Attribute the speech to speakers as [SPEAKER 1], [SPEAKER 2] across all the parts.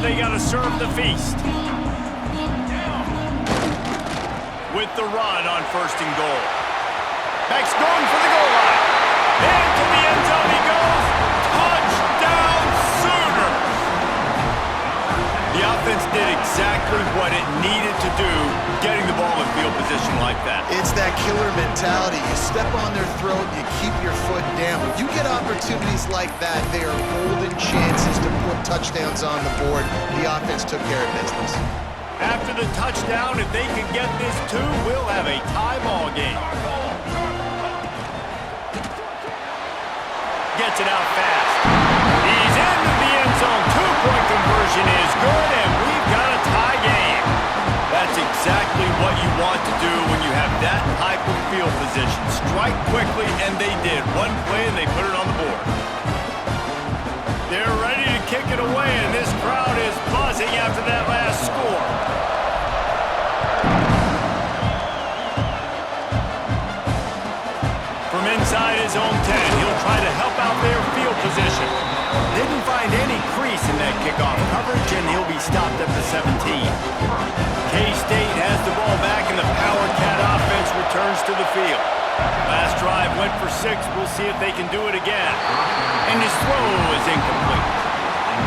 [SPEAKER 1] they got to serve the feast. With the run on 1st and goal. Beck's going for the goal line. Into the end zone he goes. Touchdown Sooners! The offense did exactly what it needed to do, getting the ball in field position like that.
[SPEAKER 2] It's that killer mentality. You step on their throat, you keep your foot down. When you get opportunities like that, they are golden chances to put touchdowns on the board. The offense took care of business.
[SPEAKER 1] After the touchdown, if they can get this too, we'll have a tie ball game. Gets it out fast. He's into the end zone. 2-point conversion is good, and we've got a tie game. That's exactly what you want to do when you have that type of field position. Strike quickly, and they did. One play, and they put it on the board. They're ready to kick it away, and this crowd is buzzing after that last score. From inside his own 10, he'll try to help out their field position. Didn't find any crease in that kickoff coverage, and he'll be stopped at the 17. K-State has the ball back, and the Power Cat offense returns to the field. Last drive went for 6. We'll see if they can do it again. And his throw is incomplete.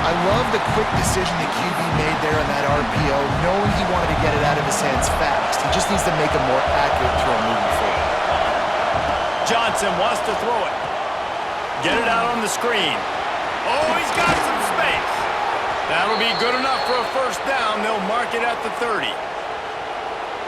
[SPEAKER 2] I love the quick decision the QB made there on that RPO, knowing he wanted to get it out of his hands fast. He just needs to make a more accurate throw moving forward.
[SPEAKER 1] Johnson wants to throw it. Get it out on the screen. Oh, he's got some space. That'll be good enough for a 1st down. They'll mark it at the 30.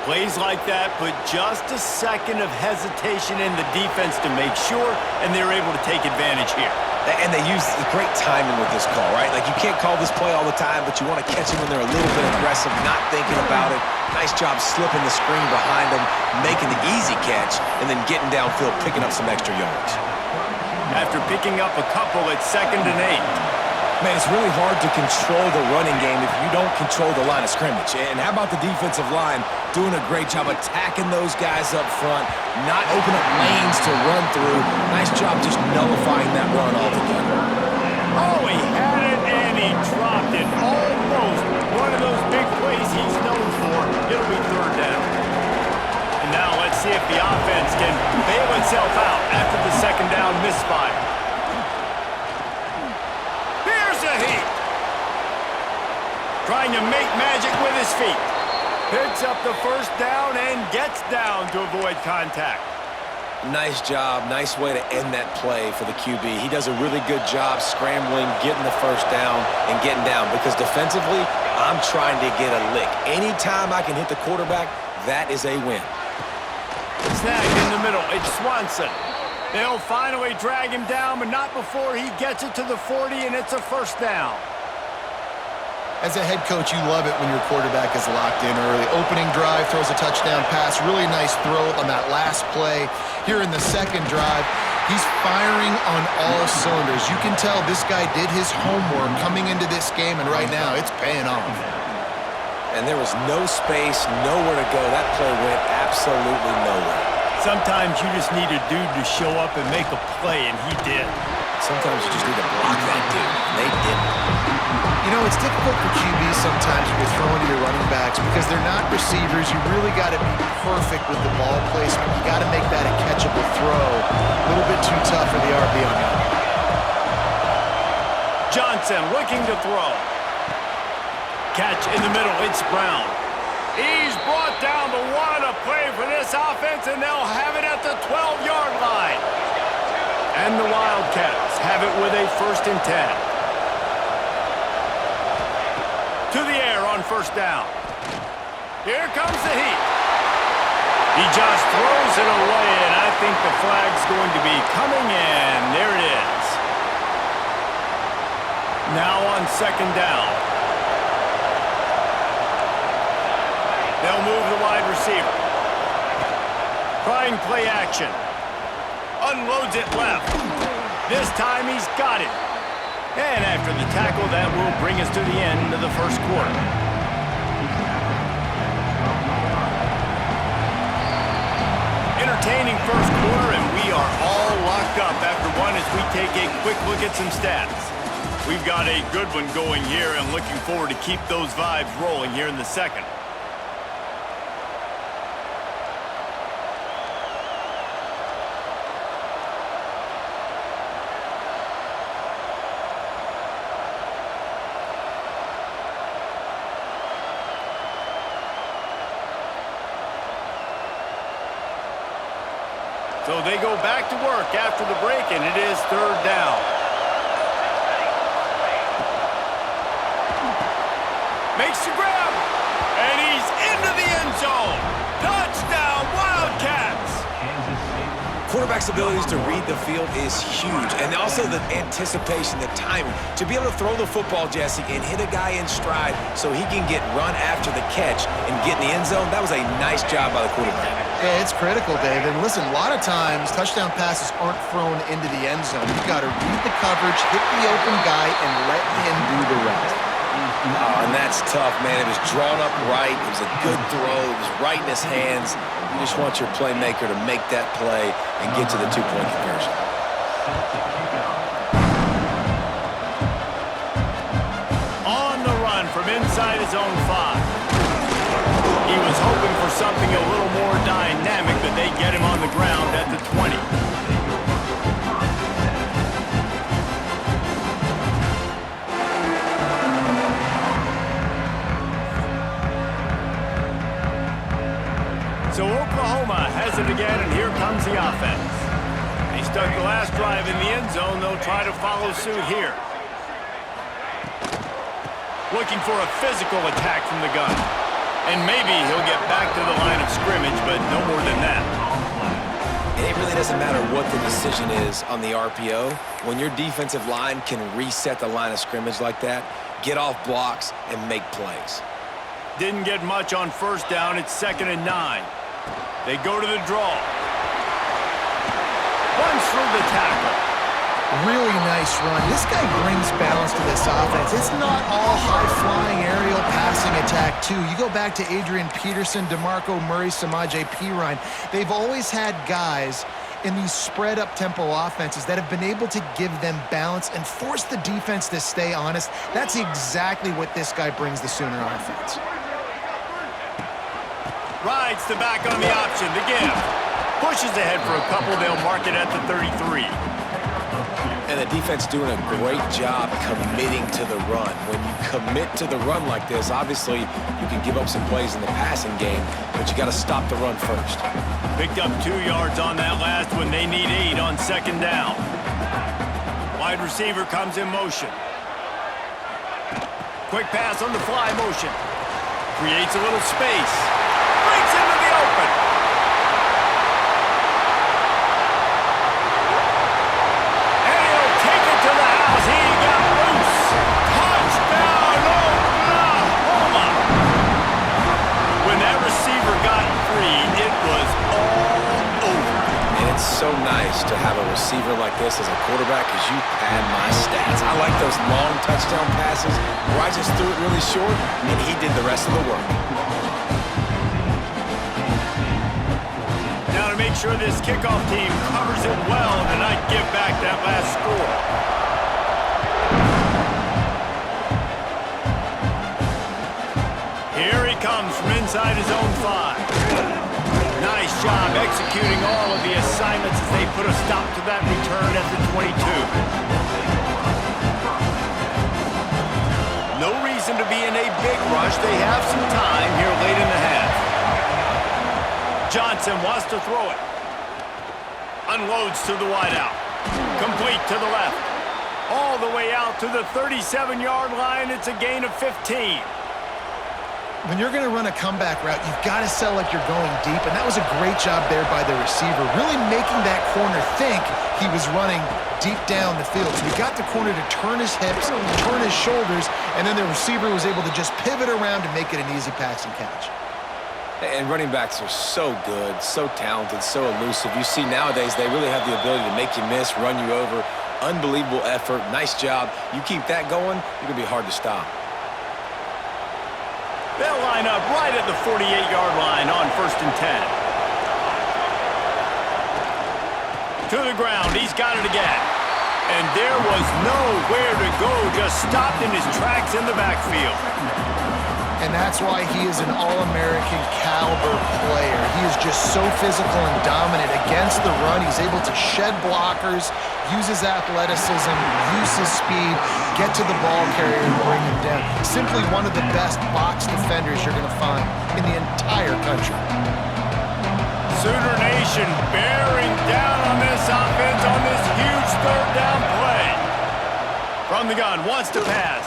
[SPEAKER 1] Plays like that put just a second of hesitation in the defense to make sure, and they're able to take advantage here.
[SPEAKER 3] And they use great timing with this call, right? Like, you can't call this play all the time, but you want to catch them when they're a little bit aggressive, not thinking about it. Nice job slipping the screen behind them, making the easy catch, and then getting downfield, picking up some extra yards.
[SPEAKER 1] After picking up a couple, it's 2nd and 8.
[SPEAKER 3] Man, it's really hard to control the running game if you don't control the line of scrimmage. And how about the defensive line doing a great job attacking those guys up front, not opening up lanes to run through. Nice job just nullifying that run altogether.
[SPEAKER 1] Oh, he had it, and he dropped it. Almost one of those big plays he's known for. It'll be 3rd down. And now let's see if the offense can bail itself out after the 2nd down misfire. Trying to make magic with his feet. Picks up the 1st down and gets down to avoid contact.
[SPEAKER 3] Nice job. Nice way to end that play for the QB. He does a really good job scrambling, getting the 1st down, and getting down. Because defensively, I'm trying to get a lick. Anytime I can hit the quarterback, that is a win.
[SPEAKER 1] Snag in the middle. It's Swanson. They'll finally drag him down, but not before he gets it to the 40, and it's a 1st down.
[SPEAKER 2] As a head coach, you love it when your quarterback is locked in early. Opening drive, throws a touchdown pass. Really nice throw on that last play. Here in the 2nd drive, he's firing on all cylinders. You can tell this guy did his homework coming into this game, and right now it's paying off.
[SPEAKER 3] And there was no space, nowhere to go. That play went absolutely nowhere.
[SPEAKER 1] Sometimes you just need a dude to show up and make a play, and he did.
[SPEAKER 3] Sometimes you just need to block that dude, and they didn't.
[SPEAKER 2] You know, it's difficult for QBs sometimes when you're throwing to your running backs because they're not receivers. You really got to be perfect with the ball placement. You got to make that a catchable throw. A little bit too tough for the RB on that.
[SPEAKER 1] Johnson looking to throw. Catch in the middle. It's Brown. He's brought down, but what a play for this offense, and they'll have it at the 12-yard line. And the Wildcats have it with a 1st and 10. To the air on 1st down. Here comes the heat. He just throws it away, and I think the flag's going to be coming in. There it is. Now on 2nd down. They'll move the wide receiver. Trying play action. Unloads it left. This time he's got it. And after the tackle, that will bring us to the end of the 1st quarter. Entertaining 1st quarter, and we are all locked up after one as we take a quick look at some stats. We've got a good one going here and looking forward to keep those vibes rolling here in the second. So they go back to work after the break, and it is third down. Makes the grab, and he's into the end zone. Touchdown, Wildcats!
[SPEAKER 3] Quarterback's abilities to read the field is huge, and also the anticipation, the timing. To be able to throw the football, Jesse, and hit a guy in stride so he can get run after the catch and get in the end zone, that was a nice job by the quarterback.
[SPEAKER 2] Yeah, it's critical, Dave. And listen, a lot of times touchdown passes aren't thrown into the end zone. You've got to read the coverage, hit the open guy, and let him do the rest.
[SPEAKER 3] Oh, and that's tough, man. It was drawn up right. It was a good throw. It was right in his hands. You just want your playmaker to make that play and get to the two-point conversion.
[SPEAKER 1] On the run from inside his own 5. He was hoping for something a little more dynamic, but they get him on the ground at the 20. So Oklahoma has it again, and here comes the offense. They stuck the last drive in the end zone. They'll try to follow suit here. Looking for a physical attack from the gun. And maybe he'll get back to the line of scrimmage, but no more than that.
[SPEAKER 3] And it really doesn't matter what the decision is on the RPO. When your defensive line can reset the line of scrimmage like that, get off blocks, and make plays.
[SPEAKER 1] Didn't get much on first down. It's 2nd and 9. They go to the draw. Runs through the tackle.
[SPEAKER 2] Really nice run. This guy brings balance to this offense. It's not all high-flying aerial passing attack, too. You go back to Adrian Peterson, DeMarco Murray, Samaje Perine. They've always had guys in these spread-up tempo offenses that have been able to give them balance and force the defense to stay honest. That's exactly what this guy brings the Sooner offense.
[SPEAKER 1] Rides the back on the option, the give. Pushes ahead for a couple. They'll mark it at the 33.
[SPEAKER 3] And the defense doing a great job committing to the run. When you commit to the run like this, obviously you can give up some plays in the passing game, but you got to stop the run first.
[SPEAKER 1] Picked up 2 yards on that last one. They need 8 on 2nd down. Wide receiver comes in motion. Quick pass on the fly motion. Creates a little space. Breaks into the open. And he'll take it to the house. He got loose. Touchdown, Oklahoma. When that receiver got free, it was all over.
[SPEAKER 3] And it's so nice to have a receiver like this as a quarterback because you pad my stats. I like those long touchdown passes where I just threw it really short and he did the rest of the work.
[SPEAKER 1] Now to make sure this kickoff team covers it well and not give back that last score. Here he comes from inside his own 5. Nice job executing all of the assignments as they put a stop to that return at the 22. No reason to be in a big rush. They have some time here late in the half. Johnson wants to throw it. Unloads to the wideout. Complete to the left. All the way out to the 37-yard line. It's a gain of 15.
[SPEAKER 2] When you're going to run a comeback route, you've got to sell like you're going deep, and that was a great job there by the receiver, really making that corner think he was running deep down the field. So he got the corner to turn his hips, turn his shoulders, and then the receiver was able to just pivot around and make it an easy pass and catch.
[SPEAKER 3] And running backs are so good, so talented, so elusive. You see nowadays they really have the ability to make you miss, run you over. Unbelievable effort. Nice job. You keep that going, you're going to be hard to stop.
[SPEAKER 1] They'll line up right at the 48-yard line on 1st and 10. To the ground. He's got it again. And there was nowhere to go, just stopped in his tracks in the backfield.
[SPEAKER 2] And that's why he is an All-American caliber player. He is just so physical and dominant against the run. He's able to shed blockers, use his athleticism, use his speed, get to the ball carrier and bring him down. Simply one of the best box defenders you're going to find in the entire country.
[SPEAKER 1] Sooner Nation bearing down on this offense on this huge third down play. From the gun, wants to pass.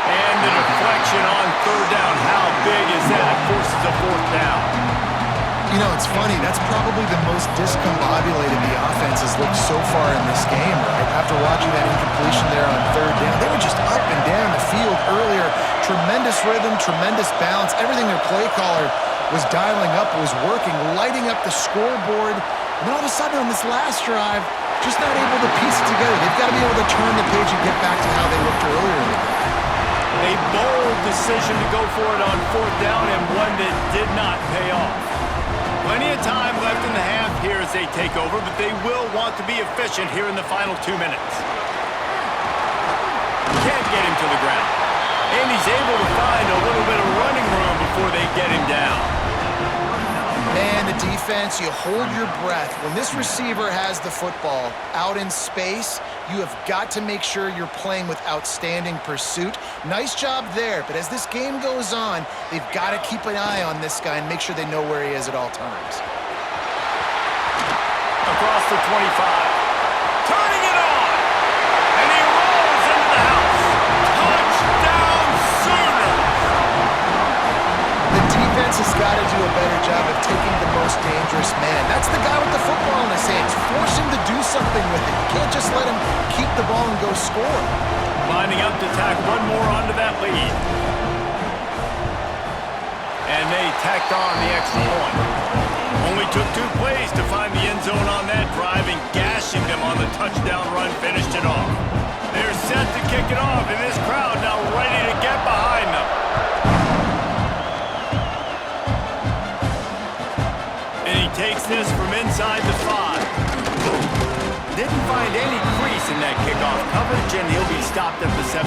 [SPEAKER 1] And the deflection on third down. How big is that? Forces a fourth down.
[SPEAKER 2] You know, it's funny. That's probably the most discombobulated the offense has looked so far in this game, right? After watching that incompletion there on third down, they were just up and down the field earlier. Tremendous rhythm, tremendous balance. Everything their play caller was dialing up, was working, lighting up the scoreboard. And then all of a sudden on this last drive, just not able to piece it together. They've got to be able to turn the page and get back to how they looked earlier in the game.
[SPEAKER 1] A bold decision to go for it on fourth down and one that did not pay off. Plenty of time left in the half here as they take over, but they will want to be efficient here in the final 2 minutes. Can't get him to the ground. And he's able to find a little bit of running room before they get him down.
[SPEAKER 2] Man, the defense, you hold your breath. When this receiver has the football out in space, you have got to make sure you're playing with outstanding pursuit. Nice job there, but as this game goes on, they've got to keep an eye on this guy and make sure they know where he is at all times.
[SPEAKER 1] Across the 25. Turning it on! And he rolls into the house. Touchdown Sooners!
[SPEAKER 2] The defense has got to do a better job of taking the most dangerous man. That's the guy with the football in his hands. Force him to do something with it. You can't just let him keep the ball and go score.
[SPEAKER 1] Lining up to tack one more onto that lead. And they tacked on the extra point. Only took 2 plays to find the end zone on that drive, and gashing them on the touchdown run finished it off. They're set to kick it off, and this crowd now ready to get behind them. And he takes this from inside the 5. Didn't find any crease in that kickoff coverage, and he'll be stopped at the 17.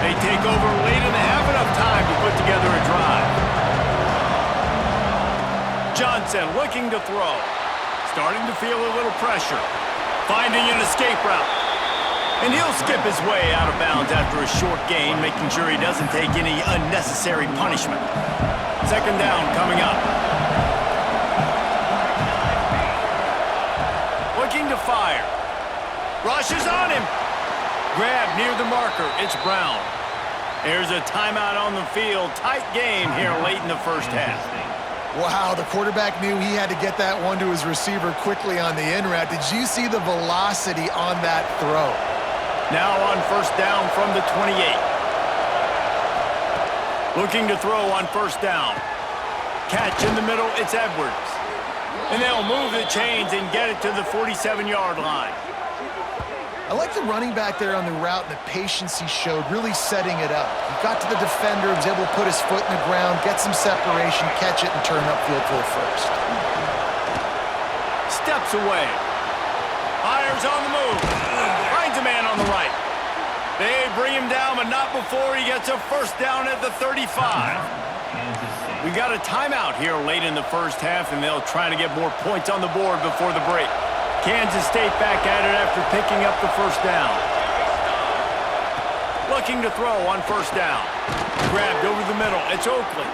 [SPEAKER 1] They take over late and have enough time to put together a drive. Johnson looking to throw. Starting to feel a little pressure. Finding an escape route. And he'll skip his way out of bounds after a short gain, making sure he doesn't take any unnecessary punishment. Second down coming up. Looking to fire. Rushes on him. Grab near the marker. It's Brown. There's a timeout on the field. Tight game here late in the first half.
[SPEAKER 2] Wow, the quarterback knew he had to get that one to his receiver quickly on the in route. Did you see the velocity on that throw?
[SPEAKER 1] Now on first down from the 28. Looking to throw on first down. Catch in the middle, it's Edwards. And they'll move the chains and get it to the 47-yard line.
[SPEAKER 2] I like the running back there on the route and the patience he showed, really setting it up. He got to the defender, was able to put his foot in the ground, get some separation, catch it, and turn upfield for a first.
[SPEAKER 1] Steps away. Fires on the move. Finds a man on the right. They bring him down, but not before he gets a first down at the 35. We got a timeout here late in the first half, and they'll try to get more points on the board before the break. Kansas State back at it after picking up the first down. Looking to throw on first down. Grabbed over the middle. It's Oakley.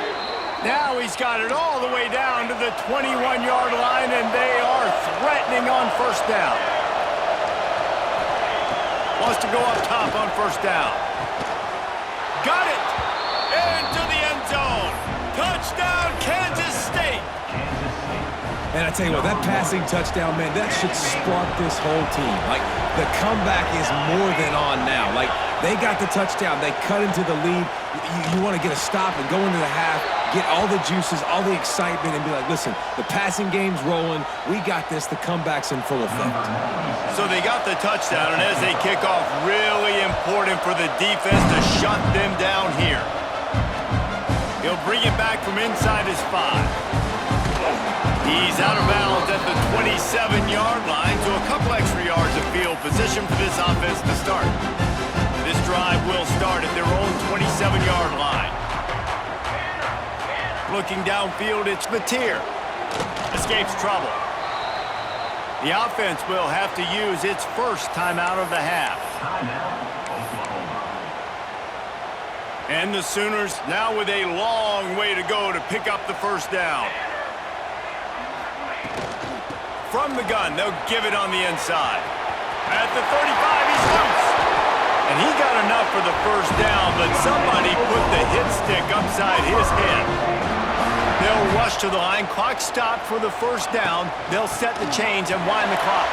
[SPEAKER 1] Now he's got it all the way down to the 21-yard line, and they are threatening on first down. Wants to go up top on first down. Got it! Into the end zone. Touchdown, Kansas State!
[SPEAKER 3] And I tell you what, that passing touchdown, man, that should spark this whole team. Like, the comeback is more than on now. Like, they got the touchdown. They cut into the lead. You want to get a stop and go into the half. get all the juices, all the excitement, and be like, listen, the passing game's rolling. We got this. The comeback's in full effect.
[SPEAKER 1] So they got the touchdown, and as they kick off, really important for the defense to shut them down here. He'll bring it back from inside his 5. He's out of bounds at the 27-yard line, so a couple extra yards of field position for this offense to start. This drive will start at their own 27-yard line. Looking downfield, it's Mateer. Escapes trouble. The offense will have to use its first timeout of the half. And the Sooners now with a long way to go to pick up the first down. From the gun, they'll give it on the inside. At the 35, he's loose. And he got enough for the first down, but somebody put the hit stick upside his head. They'll rush to the line. Clock stopped for the first down. They'll set the chains and wind the clock.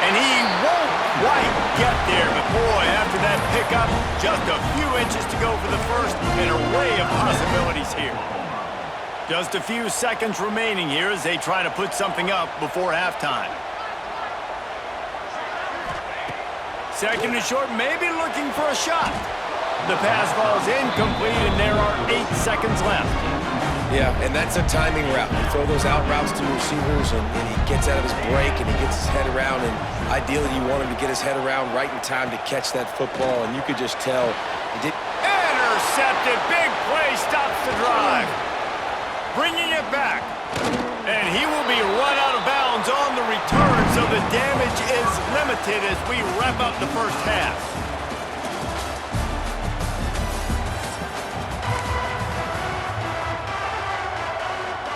[SPEAKER 1] And he won't quite get there, but boy, after that pickup, just a few inches to go for the first. An array of possibilities here. Just a few seconds remaining here as they try to put something up before halftime. Second and short, maybe looking for a shot. The pass falls incomplete, and there are 8 seconds left.
[SPEAKER 3] Yeah, and that's a timing route. You throw those out routes to receivers, and he gets out of his break, and he gets his head around, and ideally you want him to get his head around right in time to catch that football, and you could just tell he did.
[SPEAKER 1] Intercepted. Big play stops the drive. Bringing it back. And he will be run out of bounds on the return, so the damage is limited as we wrap up the first half.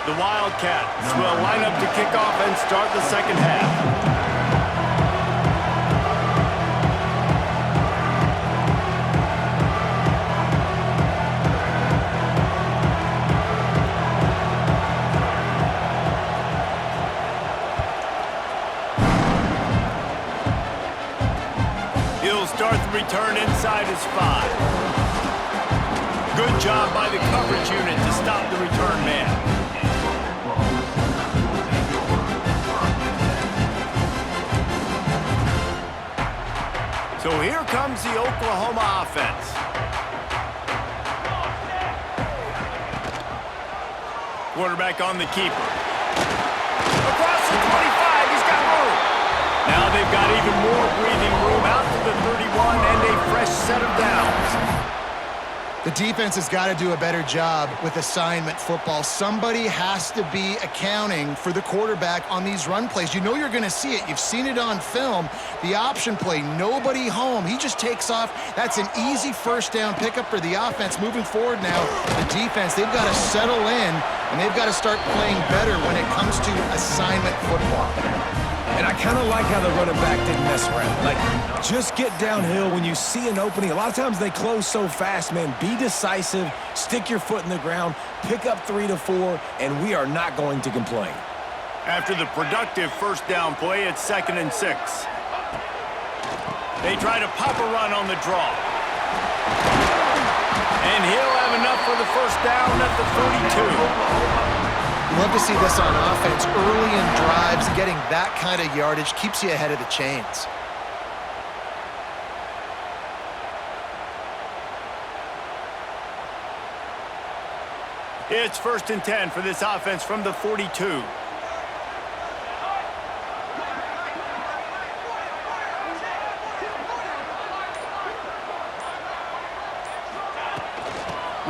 [SPEAKER 1] The Wildcats will line up to kick off and start the second half. Start the return inside his 5. Good job by the coverage unit to stop the return man. So here comes the Oklahoma offense. Quarterback on the keeper. Across the 25, he's got room. Now they've got even more breathing room out to the 31 and a fresh set of downs.
[SPEAKER 2] The defense has got to do a better job with assignment football. Somebody has to be accounting for the quarterback on these run plays. You know you're going to see it. You've seen it on film. The option play, nobody home. He just takes off. That's an easy first down pickup for the offense. Moving forward now, the defense, they've got to settle in, and they've got to start playing better when it comes to assignment football.
[SPEAKER 3] And I kind of like how the running back didn't mess around. Like, just get downhill when you see an opening. A lot of times they close so fast, man. Be decisive, stick your foot in the ground, pick up 3 to 4, and we are not going to complain.
[SPEAKER 1] After the productive first down play, it's 2nd and 6. They try to pop a run on the draw. And he'll have enough for the first down at the 42.
[SPEAKER 2] Love to see this on offense. Early in drives, getting that kind of yardage keeps you ahead of the chains.
[SPEAKER 1] It's 1st and 10 for this offense from the 42.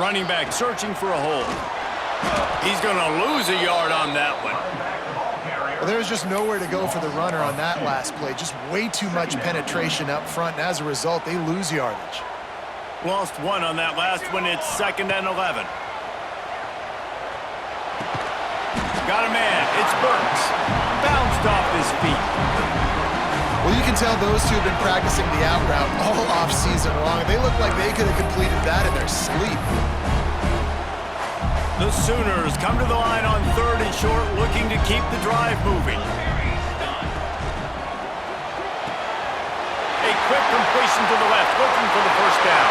[SPEAKER 1] Running back searching for a hole. He's going to lose a yard on that one.
[SPEAKER 2] Well, there's just nowhere to go for the runner on that last play. Just way too much penetration up front, and as a result, they lose yardage.
[SPEAKER 1] Lost 1 on that last one. It's 2nd and 11. Got a man. It's Burks. Bounced off his feet.
[SPEAKER 2] Well, you can tell those two have been practicing the out route all offseason long. They look like they could have completed that in their sleep.
[SPEAKER 1] The Sooners come to the line on 3rd and short, looking to keep the drive moving. A quick completion to the left, looking for the first down.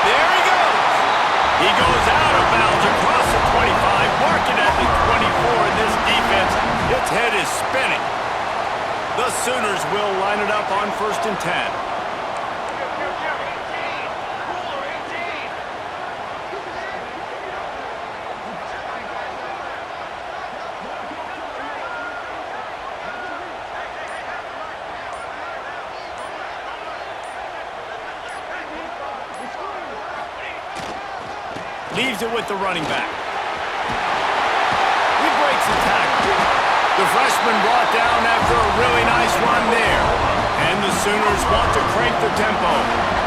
[SPEAKER 1] There he goes! He goes out of bounds across the 25, marking at the 24, and this defense, its head is spinning. The Sooners will line it up on 1st and 10. Leaves it with the running back. He breaks the tackle. The freshman brought down after a really nice run there. And the Sooners want to crank the tempo.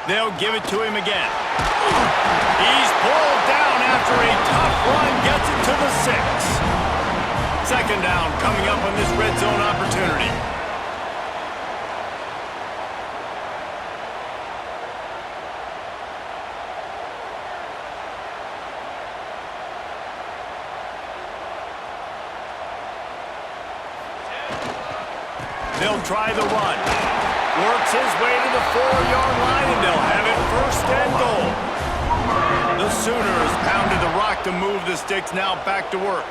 [SPEAKER 1] They'll give it to him again. He's pulled down after a tough run, gets it to the 6. 2nd down coming up on this red zone opportunity. They'll try the run. Works his way to the 4-yard line, and they'll have it 1st and goal. The Sooners pounded the rock to move the sticks, now back to work.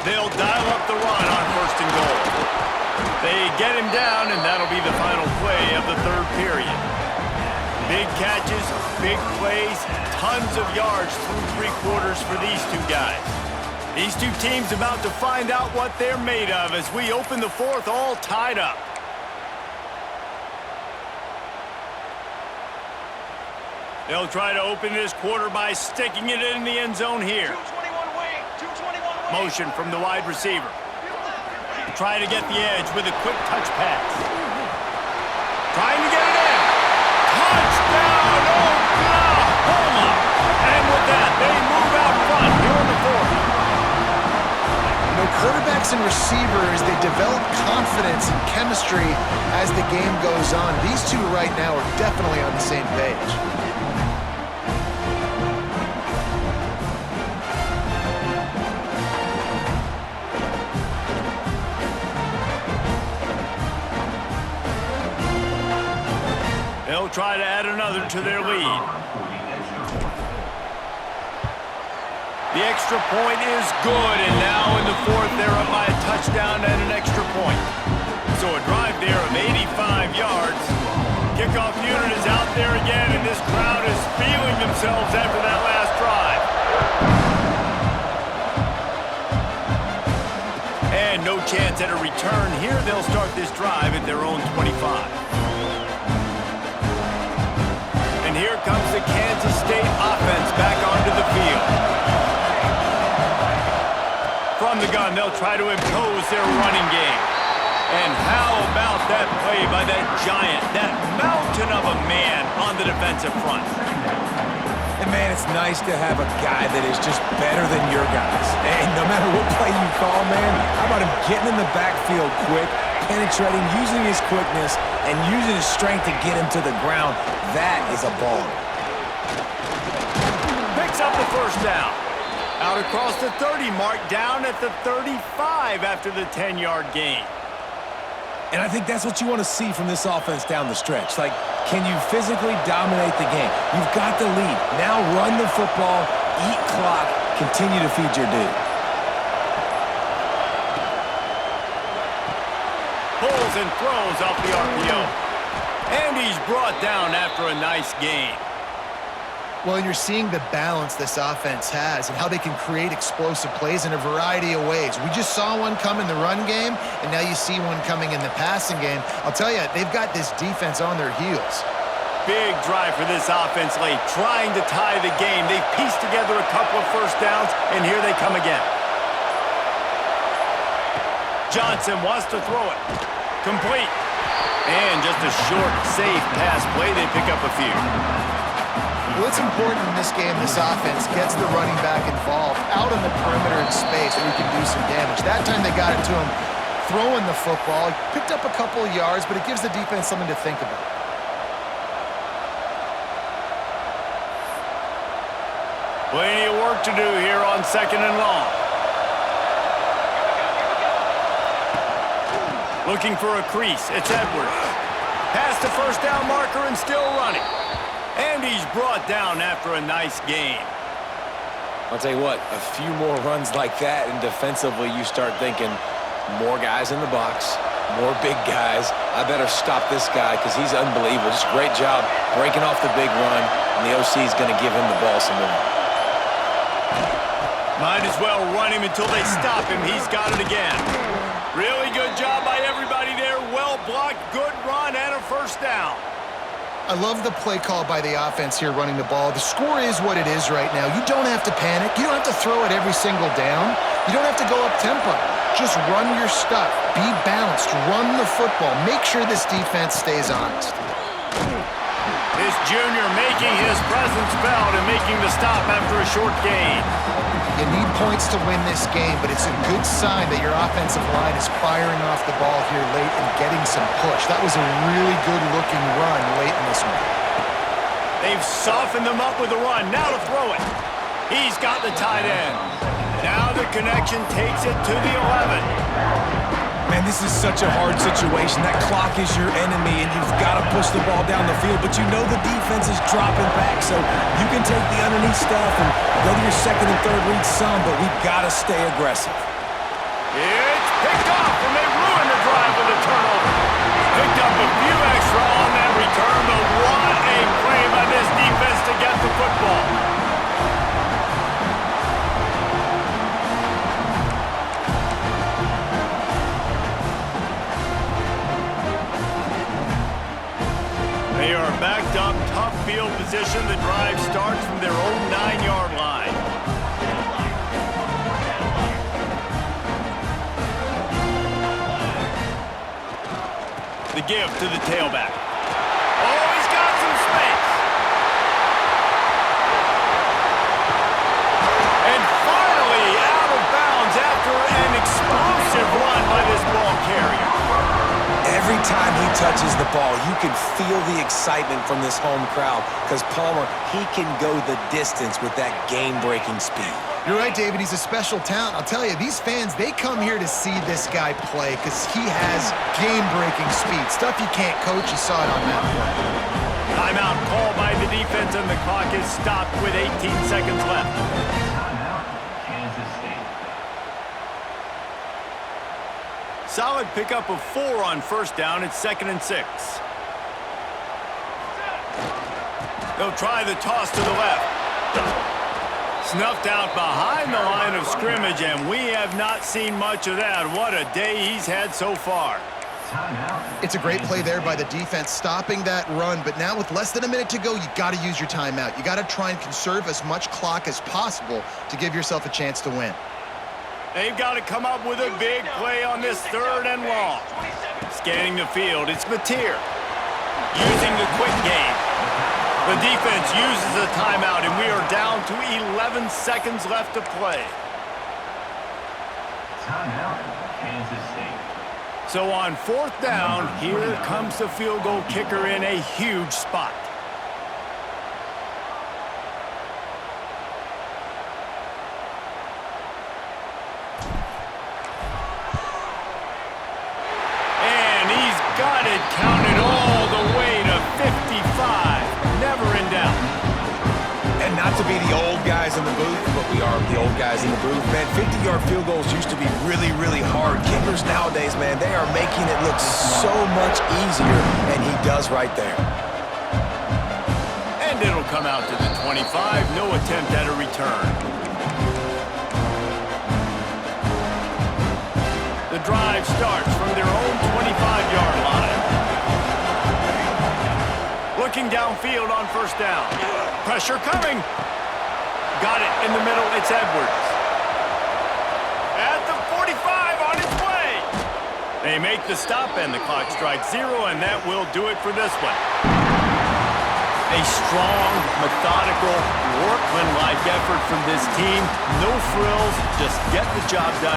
[SPEAKER 1] They'll dial up the run on 1st and goal. They get him down, and that'll be the final play of the 3rd period. Big catches, big plays, tons of yards through 3 quarters for these two guys. These two teams about to find out what they're made of as we open the 4th all tied up. They'll try to open this quarter by sticking it in the end zone here. Motion from the wide receiver. Trying to get the edge with a quick touch pass. Trying to get it in. Touchdown, Oklahoma! And with that, they move out front here in the 4th.
[SPEAKER 2] You know, quarterbacks and receivers, they develop confidence and chemistry as the game goes on. These two right now are definitely on the same page.
[SPEAKER 1] They'll try to add another to their lead. The extra point is good, and now in the 4th, they're up by a touchdown and an extra point. So a drive there of 85 yards. Kickoff unit is out there again, and this crowd is feeling themselves after that last drive. And no chance at a return here. They'll start this drive at their own 25. And here comes the Kansas State offense back onto the field. From the gun, they'll try to impose their running game. And how about that play by that giant, that mountain of a man on the defensive front?
[SPEAKER 3] And man, it's nice to have a guy that is just better than your guys. And no matter what play you call, man, how about him getting in the backfield quick, penetrating, using his quickness, and using his strength to get him to the ground. That is a ball.
[SPEAKER 1] Picks up the 1st down. Out across the 30, mark down at the 35 after the 10-yard gain.
[SPEAKER 3] And I think that's what you want to see from this offense down the stretch. Like, can you physically dominate the game? You've got the lead. Now run the football, eat clock, continue to feed your dude.
[SPEAKER 1] Pulls and throws off the RPO. And he's brought down after a nice gain.
[SPEAKER 2] Well, you're seeing the balance this offense has and how they can create explosive plays in a variety of ways. We just saw one come in the run game, and now you see one coming in the passing game. I'll tell you, they've got this defense on their heels.
[SPEAKER 1] big drive for this offense late, trying to tie the game. They've pieced together a couple of first downs, and here they come again. Johnson wants to throw it. Complete. And just a short, safe pass play. They pick up a few.
[SPEAKER 2] Well, it's important in this game, this offense gets the running back involved out in the perimeter in space where he can do some damage. That time they got it to him throwing the football. He picked up a couple of yards, but it gives the defense something to think about.
[SPEAKER 1] Plenty of work to do here on 2nd and long. Looking for a crease. It's Edwards. Past the first down marker and still running. And he's brought down after a nice gain.
[SPEAKER 3] I'll tell you what, a few more runs like that, and defensively you start thinking, more guys in the box, more big guys. I better stop this guy because he's unbelievable. Just a great job breaking off the big run, and the OC is going to give him the ball some more.
[SPEAKER 1] Might as well run him until they stop him. He's got it again. Really good job by everybody there. Well blocked, good run, and a first down.
[SPEAKER 2] I love the play call by the offense here running the ball. The score is what it is right now. You don't have to panic. You don't have to throw it every single down. You don't have to go up tempo. Just run your stuff. Be balanced. Run the football. Make sure this defense stays honest.
[SPEAKER 1] This junior making his presence felt and making the stop after a short gain.
[SPEAKER 2] You need points to win this game, but it's a good sign that your offensive line is firing off the ball here late and getting some push. That was a really good-looking run late in this one.
[SPEAKER 1] They've softened them up with the run. Now to throw it. He's got the tight end. Now the connection takes it to the 11.
[SPEAKER 3] Man, this is such a hard situation. That clock is your enemy, and you've got to push the ball down the field, but you know the defense is dropping back, so you can take the underneath stuff and go to your second and third read some, but we've got to stay aggressive.
[SPEAKER 1] It's picked off, and they ruined the drive with a turnover. Picked up a few extra on that return, but what a play by this defense to get the football. They are backed up, tough field position. The drive starts from their own 9-yard line. The give to the tailback. Oh, he's got some space. And finally out of bounds after an explosive run by this ball carrier.
[SPEAKER 3] Every time he touches the ball, you can feel the excitement from this home crowd because Palmer, he can go the distance with that game-breaking speed.
[SPEAKER 2] You're right, David. He's a special talent. I'll tell you, these fans, they come here to see this guy play because he has game-breaking speed. Stuff you can't coach. You saw it on that play.
[SPEAKER 1] Timeout called by the defense, and the clock is stopped with 18 seconds left. Solid pickup of 4 on first down. It's 2nd and 6. They'll try the toss to the left. Snuffed out behind the line of scrimmage, and we have not seen much of that. What a day he's had so far.
[SPEAKER 2] It's a great play there by the defense, stopping that run. But now with less than a minute to go, you got to use your timeout. You got to try and conserve as much clock as possible to give yourself a chance to win.
[SPEAKER 1] They've got to come up with a big play on this 3rd and long. Scanning the field, it's Mateer. Using the quick game. The defense uses a timeout, and we are down to 11 seconds left to play.
[SPEAKER 4] Timeout, Kansas State.
[SPEAKER 1] So on 4th down, here comes the field goal kicker in a huge spot. Got it counted all the way to 55. Never in doubt.
[SPEAKER 3] And not to be the old guys in the booth, but we are the old guys in the booth, man. 50-yard field goals used to be really, really hard. Kickers nowadays, man, they are making it look so much easier, and he does right there.
[SPEAKER 1] And it'll come out to the 25. No attempt at a return. The drive starts from their own 25-yard line. Looking down downfield on first down. Pressure coming. Got it in the middle. It's Edwards. At the 45 on its way. They make the stop, and the clock strikes 0, and that will do it for this one. A strong, methodical, workmanlike effort from this team. No frills, just get the job done.